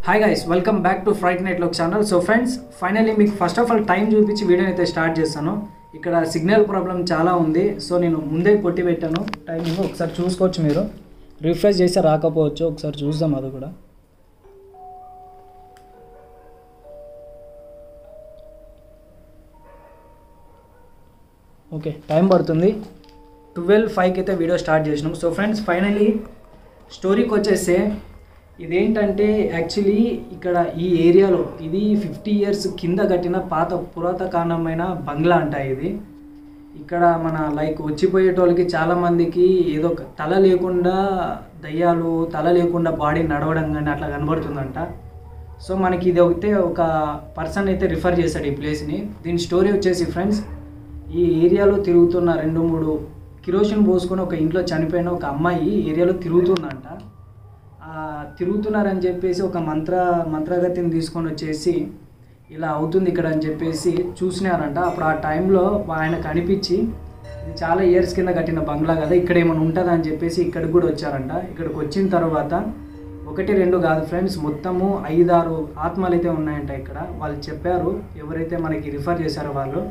Hi guys, welcome back to fright net log channel. So friends, finally మీకు first of all time చూపించి వీడియోని అయితే start చేస్తాను. ఇక్కడ సిగ్నల్ ప్రాబ్లం చాలా ఉంది. సో నేను ముందే కొట్టి పెట్టాను టైమింగ్. ఒకసారి చూసుకోవచ్చు, మీరు రిఫ్రెష్ చేస్తే రాకపోవచ్చు. ఒకసారి చూద్దాం అది కూడా. ఓకే, టైం పడుతుంది. 12:05కి అయితే వీడియో స్టార్ట్ చేసినాం. సో ఫ్రెండ్స్, ఫైనల్లీ స్టోరీకి వచ్చేస్తే ఇదేంటంటే యాక్చువల్లీ ఇక్కడ ఈ ఏరియాలో ఇది 50 years కింద కట్టిన పురాతనమైన బంగ్లా అంట ఇది. ఇక్కడ మన వచ్చిపోయేటోళ్ళకి చాలామందికి ఏదో తల లేకుండా దయ్యాలు, తల లేకుండా బాడీ నడవడం కానీ అట్లా కనబడుతుందంట. సో మనకి ఇది ఒక పర్సన్ అయితే రిఫర్ చేశాడు ఈ ప్లేస్ని. దీని స్టోరీ వచ్చేసి ఫ్రెండ్స్, ఈ ఏరియాలో తిరుగుతున్న 2-3 కిరోసిన్ పోసుకొని ఒక ఇంట్లో చనిపోయిన ఒక అమ్మాయి ఏరియాలో తిరుగుతుందంట. తిరుగుతున్నారని చెప్పేసి ఒక మంత్రగతిని తీసుకొని వచ్చేసి ఇలా అవుతుంది ఇక్కడ అని చెప్పేసి చూసినారంట. అప్పుడు ఆ టైంలో ఆయన కనిపించి, ఇది చాలా ఇయర్స్ కింద కట్టిన బంగ్లా కదా, ఇక్కడ ఏమైనా ఉంటుందా అని చెప్పేసి ఇక్కడికి కూడా వచ్చారంట. ఇక్కడికి వచ్చిన తర్వాత 1-2 కాదు ఫ్రెండ్స్, మొత్తము 5-6 ఆత్మలు అయితే ఉన్నాయంట ఇక్కడ. వాళ్ళు చెప్పారు, ఎవరైతే మనకి రిఫర్ చేశారో వాళ్ళు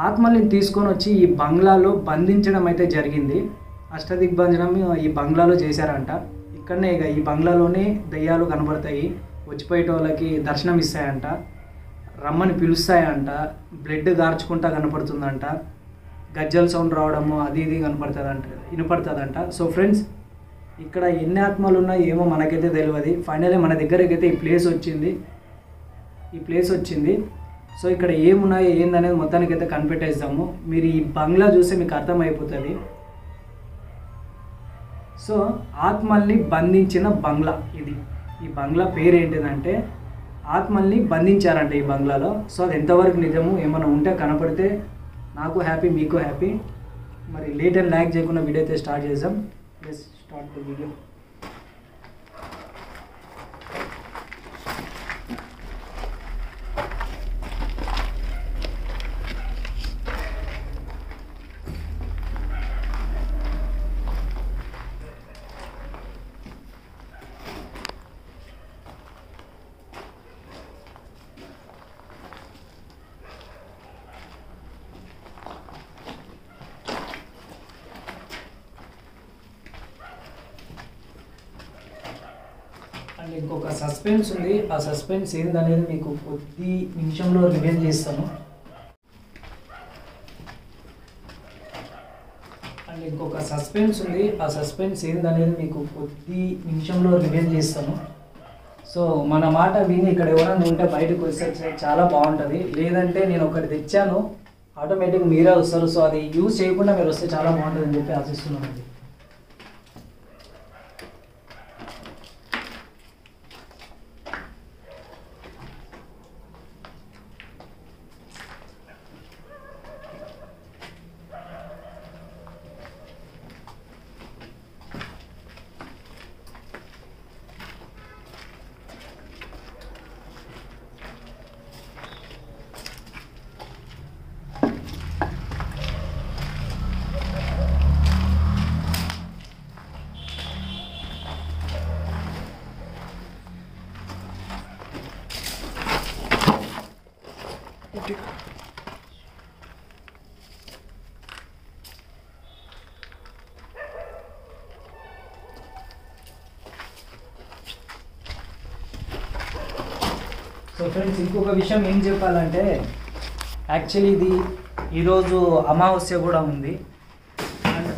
ఆత్మల్ని తీసుకొని వచ్చి ఈ బంగ్లాలో బంధించడం అయితే జరిగింది. అష్టదిగ్బంధనం ఈ బంగ్లాలో చేశారంట. ఇక్కడనే ఇక ఈ బంగ్లాలోనే దయ్యాలు కనబడతాయి, వచ్చిపోయేట వాళ్ళకి దర్శనం ఇస్తాయంట, రమ్మని పిలుస్తాయంట, బ్లడ్ గార్చుకుంటా కనపడుతుందంట, గజ్జల సౌండ్ రావడము అది ఇది వినపడుతుందంట. సో ఫ్రెండ్స్, ఇక్కడ ఎన్ని ఆత్మలు ఉన్నాయో ఏమో మనకైతే తెలియదు. ఫైనల్లీ మన దగ్గరికి అయితే ఈ ప్లేస్ వచ్చింది. సో ఇక్కడ ఏమున్నాయో ఏందనేది మొత్తానికైతే కనిపెట్టేస్తాము. మీరు ఈ బంగ్లా చూస్తే మీకు అర్థమైపోతుంది. సో ఆత్మల్ని బంధించిన బంగ్లా ఇది. ఈ బంగ్లా పేరు ఏంటిదంటే ఆత్మల్ని బంధించారంట ఈ బంగ్లాలో. సో అది ఎంతవరకు నిజము, ఏమైనా ఉంటే కనపడితే నాకు హ్యాపీ, మీకు హ్యాపీ. మరి లేట్ అండ్ ల్యాక్ చేయకుండా వీడియో అయితే స్టార్ట్ చేద్దాం. Let's start the video. And ఇంకొక సస్పెన్స్ ఉంది. ఆ సస్పెన్స్ ఏందనేది మీకు కొద్ది నిమిషంలో రివీల్ చేస్తాను. సో మన మాట విని ఇక్కడ ఎవరైనా ఉంటే బయటకు వస్తే చాలా బాగుంటుంది. లేదంటే నేను ఒకటి తెచ్చాను, ఆటోమేటిక్ మీరే వస్తారు. సో అది యూజ్ చేయకుండా మీరు వస్తే చాలా బాగుంటుంది అని చెప్పి ఆశిస్తున్నాను. సో ఫ్రెండ్స్, ఇంకొక విషయం ఏం చెప్పాలంటే యాక్చువల్లీ ఇది ఈరోజు అమావాస్య కూడా ఉంది. అండ్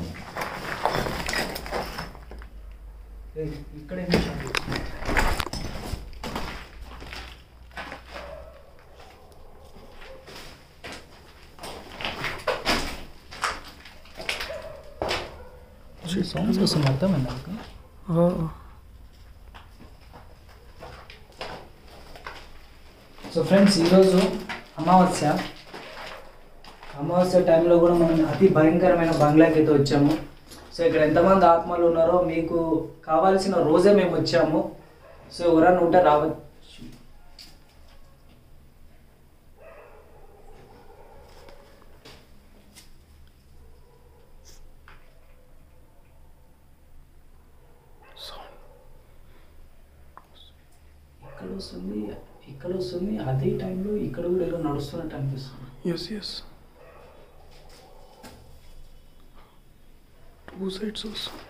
ఇక్కడే సౌండ్స్ వస్తుంది, అర్థమైంది నాకు. సో ఫ్రెండ్స్, ఈరోజు అమావాస్య టైంలో కూడా మనం అతి భయంకరమైన బంగ్లాకి అయితే వచ్చాము. సో ఇక్కడ ఎంతమంది ఆత్మలు ఉన్నారో మీకు కావాల్సిన రోజే మేము వచ్చాము. సో ఎవరన్నా ఉంటే రావచ్చు. వస్తుంది, ఇక్కడ వస్తుంది, అదే టైంలో ఇక్కడ కూడా ఏదో నడుస్తున్నట్టు అనిపిస్తుంది. ఎస్ ఎస్, టూ సైడ్స్ వస్తుంది.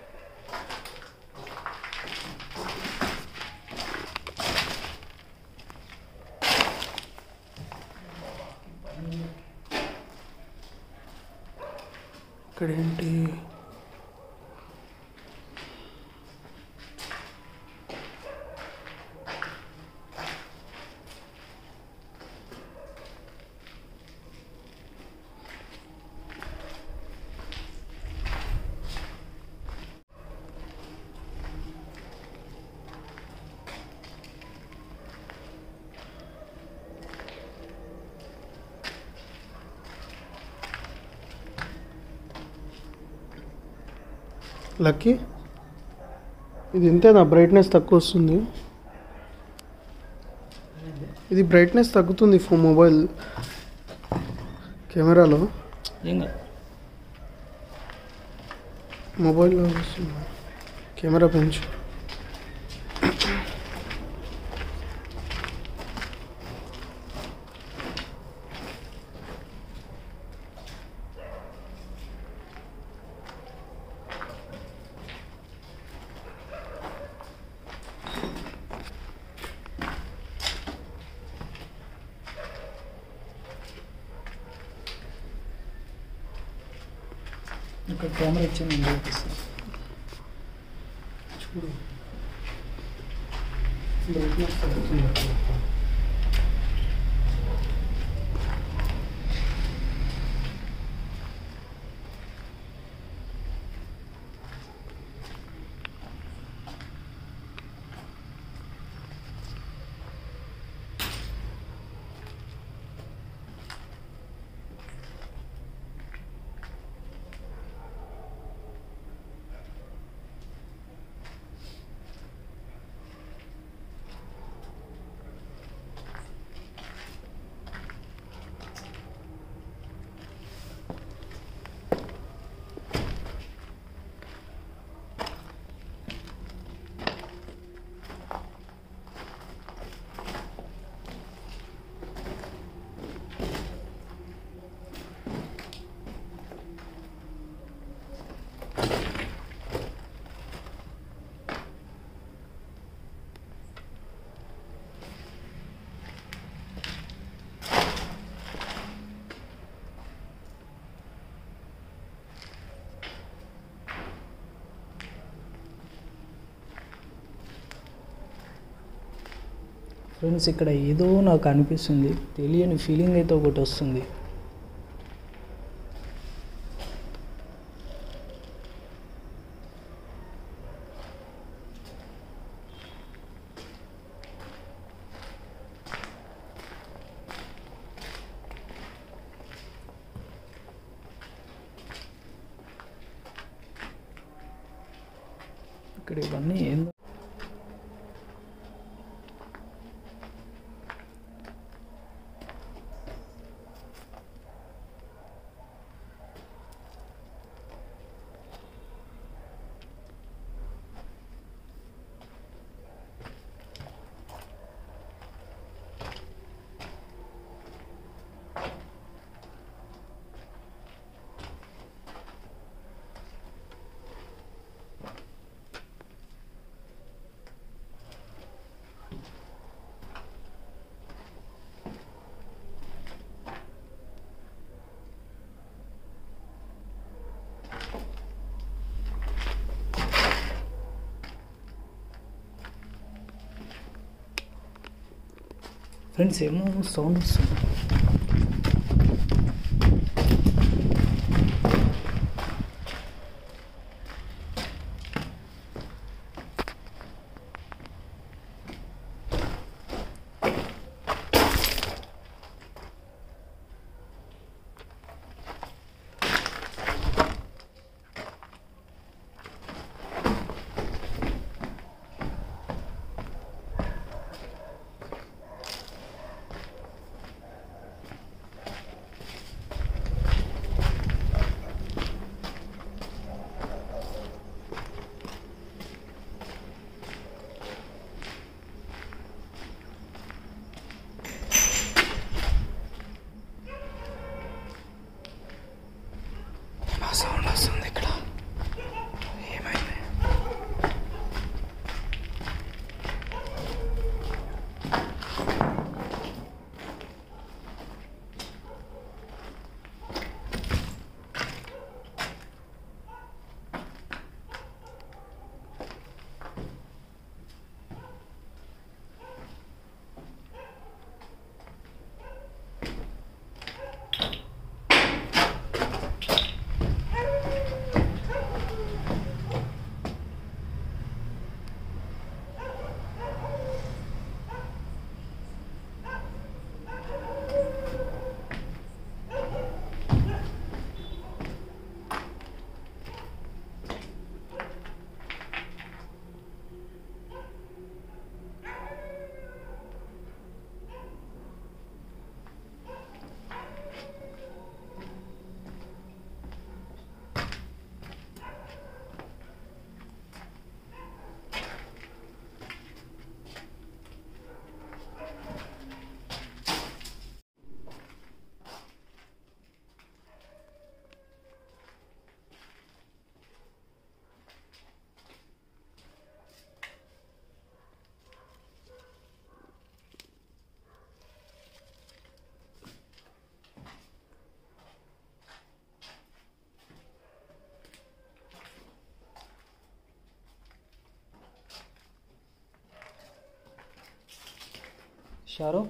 ఇక్కడ ఏంటి? లక్కీ, ఇది ఇంతేనా? బ్రైట్నెస్ తక్కువ వస్తుంది. ఇది బ్రైట్నెస్ తగ్గుతుంది మొబైల్ కెమెరాలో. మొబైల్లో వస్తుంది. కెమెరా పెంచు. ఇక్కడ కెమెరా ఇచ్చాను, చూడు బ్రైట్నెస్ తగ్గుతుంది. ఫ్రెండ్స్, ఇక్కడ ఏదో నాకు అనిపిస్తుంది, తెలియని ఫీలింగ్ అయితే ఒకటి వస్తుంది. ఇక్కడ ఇవన్నీ ఏందో ఫ్రెండ్స్, ఏమో సౌండ్ వస్తుంది. షారో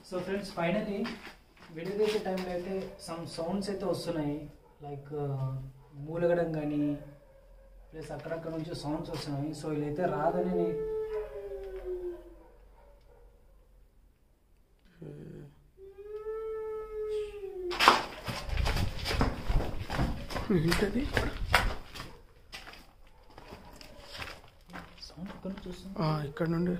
సో ఫ్రెండ్స్ ఫైనలీ విడిదేసే టైంలో అయితే సమ్ సౌండ్స్ అయితే వస్తున్నాయి లైక్ మూలగడం కానీ ప్లస్ అక్కడక్కడ నుంచి సౌండ్స్ వస్తున్నాయి. సో ఇదైతే రాదని ఏంటది సౌండ్ ఎక్కడ నుంచి వస్తుంది? ఇక్కడ నుండి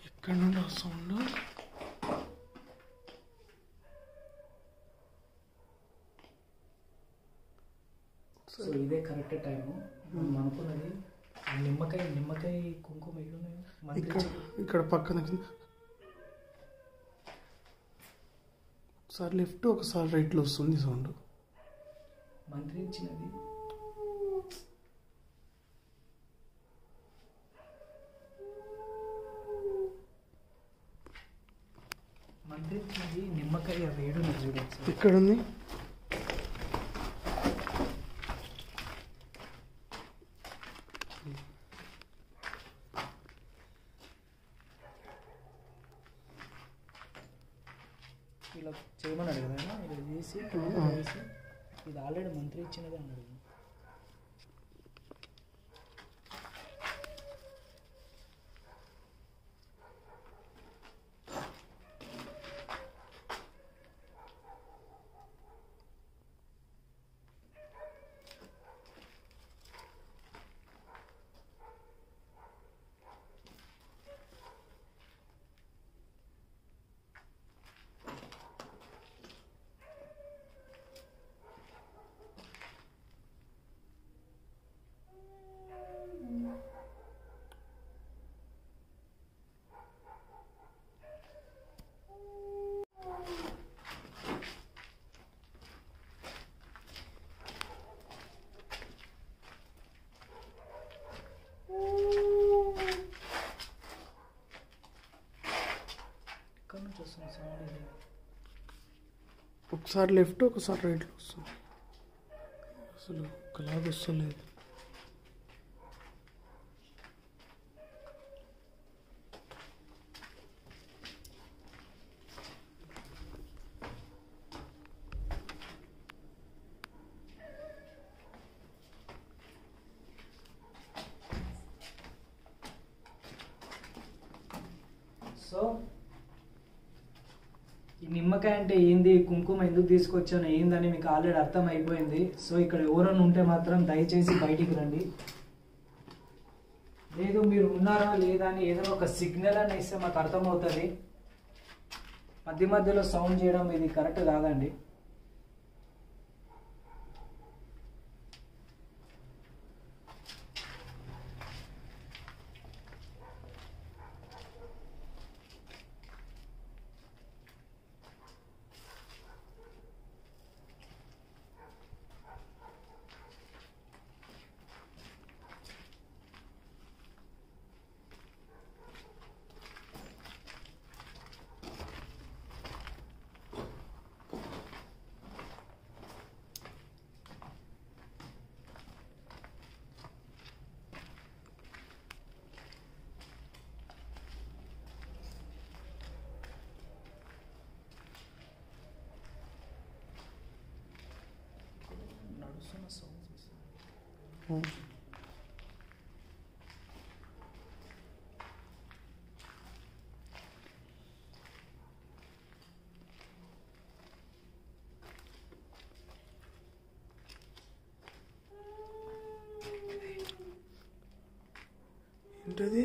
ఇక్కడ నుండి ఆ సౌండ్. సో ఇదే కరెక్ట్ టైము మనం అనుకున్నది. నిమ్మకాయ కుంకుమ ఇక్కడ పక్కన ఒకసారి లెఫ్ట్ ఒకసారి రైట్లో వస్తుంది సౌండ్. మంత్రించినది నిమ్మకాయ వేడు చూడచ్చు. ఇక్కడ ఉంది. ఇలా చేయమన్నాడు కదా, ఇలా చేసి ఇది ఆల్రెడీ మంత్రి ఇచ్చినదే అన్నాడు. ఒకసారి లెఫ్ట్ ఒకసారి రైట్లో వస్తుంది. అసలు ఒకలాగా వస్తలేదు. సో ఈ నిమ్మకాయ అంటే ఏంది, కుంకుమ ఎందుకు తీసుకొచ్చాను ఏందని మీకు ఆల్రెడీ అర్థం అయిపోయింది. సో ఇక్కడ ఎవరైనా ఉంటే మాత్రం దయచేసి బయటికి రండి. లేదు మీరు ఉన్నారా లేదా అని ఏదైనా ఒక సిగ్నల్ అని ఇస్తే మాకు అర్థమవుతుంది. మధ్య మధ్యలో సౌండ్ చేయడం ఇది కరెక్ట్ కాదండి. నడుస్తున్న సౌండ్స్ ఏంటది?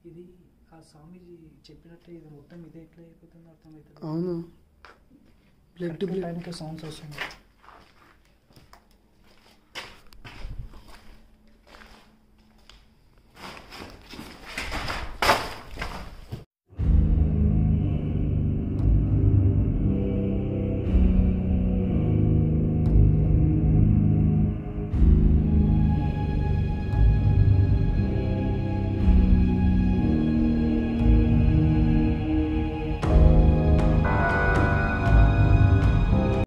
ఇది ఆ స్వామీజీ చెప్పినట్టే ఇది మొత్తం ఇదే ఎట్లా అయిపోతుందో అర్థమవుతుంది. అవును, బ్లడ్ టైంకి సౌండ్స్ వస్తుంది.